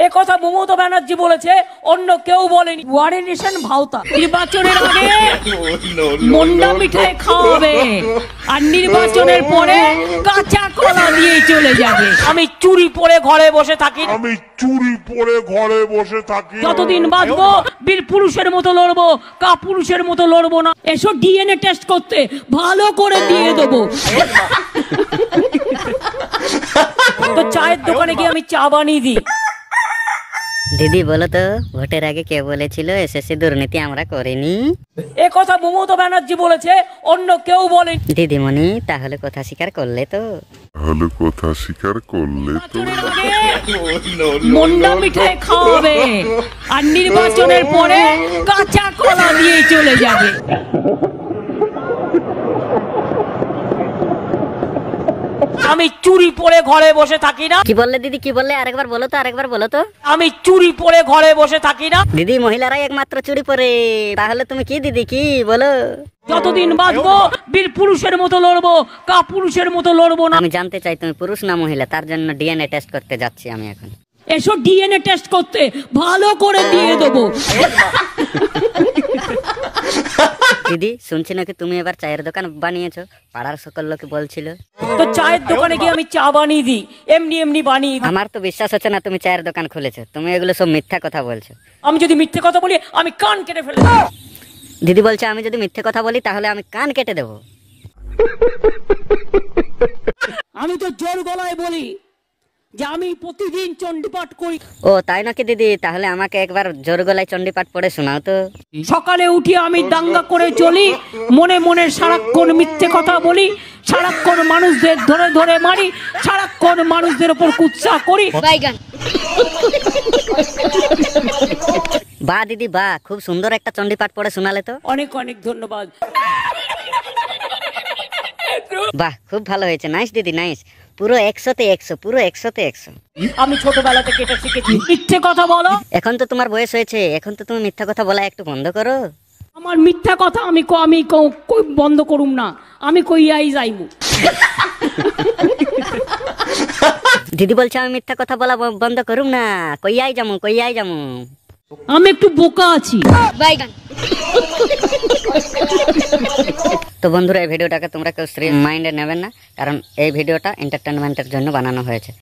এ কথা মমতা ব্যানার্জি বলেছে, অন্য কেউ বলেনি। ওয়ারেনেশন ভাওতা নির্বাচনের আগে মন্ডা মিঠাই খাওয়াবে, আর নির্বাচনের পরে কাঁচা কলা দিয়ে চলে যাবে। আমি চুরি পরে ঘরে বসে থাকি, যতদিন বাঁচবো বীর পুরুষের মতো লড়বো, কা পুরুষের মতো লড়বো না। এসো ডিএনএ টেস্ট করতে, ভালো করে দিয়ে দেবো। তো চায়ের দোকানে গিয়ে আমি চা বানিয়ে দিই। দিদি বলো তো, ভোটের আগে কে বলেছিল এসএসসি দুর্নীতি আমরা করিনি? এ কথা মমতা ব্যানার্জি বলেছে, অন্য কেউ বলেনি। দিদিমণি তাহলে কথা স্বীকার করলে তো? মন্ডা মিঠাই খাওয়াবে, আর নির্বাচনের পরে কাঁচা কলা দিয়ে চলে যাবে। আমি চুরি পরে ঘরে বসে থাকি না। কি বললে দিদি, কি বললে? আরেকবার বলো তো, আরেকবার বলো তো। আমি চুরি পরে ঘরে বসে থাকি না। দিদি মহিলারাই একমাত্র চুরি পরে, তাহলে তুমি কি দিদি, কি বলো? যতদিন বাঁচবো বীর পুরুষের মতো লড়বো, কা পুরুষের মতো লড়বো না। আমি জানতে চাই তুমি পুরুষ না মহিলা, তার জন্য ডিএনএ টেস্ট করতে যাচ্ছি আমি এখন। এসো ডিএনএ টেস্ট করতে, ভালো করে দিয়ে দেবো। দিদি শুনছি নাকি তুমি এবার চায়ের দোকান বানিয়েছো, পাড়ার সকল লোক বলছিল। তো চায়ের দোকানে গিয়ে আমি চা বানিয়ে দিই, এমনি এমনি বানিয়ে দিই। আমার তো বিশ্বাস হচ্ছে না তুমি চায়ের দোকান খুলেছো, তুমি এগুলো সব মিথ্যা কথা বলছো। আমি যদি মিথ্যে কথা বলি আমি কান কেটে ফেলে। দিদি বলছে আমি যদি মিথ্যে কথা বলি তাহলে আমি কান কেটে দেবো। আমি তো জোর গলায় বলি যে আমি প্রতিদিন চণ্ডীপাঠ করি। ও তাই নাকি দিদি? তাহলে আমাকে একবার জোর গলায় চণ্ডীপাঠ পড়ে শোনাও তো। সকালে উঠি আমি দাঙ্গা করে চলি, মনে মনে সারাক্ষণ মিথ্যে কথা বলি, সারাক্ষণ মানুষদের ধরে ধরে মারি, সারাক্ষণ মানুষদের উপর কুৎসা করি। বাহ দিদি বাহ, খুব সুন্দর একটা চণ্ডীপাঠ পড়ে শোনালে তো। অনেক অনেক ধন্যবাদ। বাহ খুব ভালো হয়েছে, নাইস দিদি নাইস, পুরো 100তে 100, পুরো 100তে 100। আমি ছোটবেলা থেকে এটা শিখেছি, মিথ্যে কথা বলো। এখন তো তোমার বয়স হয়েছে, এখন তো তুমি মিথ্যা কথা বলা একটু বন্ধ করো। আমার মিথ্যা কথা আমি কই বন্ধ করুম না, আমি কইয়াই যাইমু। দিদি বলছে আমি মিথ্যা কথা বলা বন্ধ করুম না, কইয়াই যামু কইয়াই যামু। আমি একটু বোকা আছি। তো বন্ধুরা এই ভিডিওটাকে তোমরা কেউ মাইন্ডে নেবেন না, কারণ এই ভিডিওটা এন্টারটেনমেন্টের জন্য বানানো হয়েছে।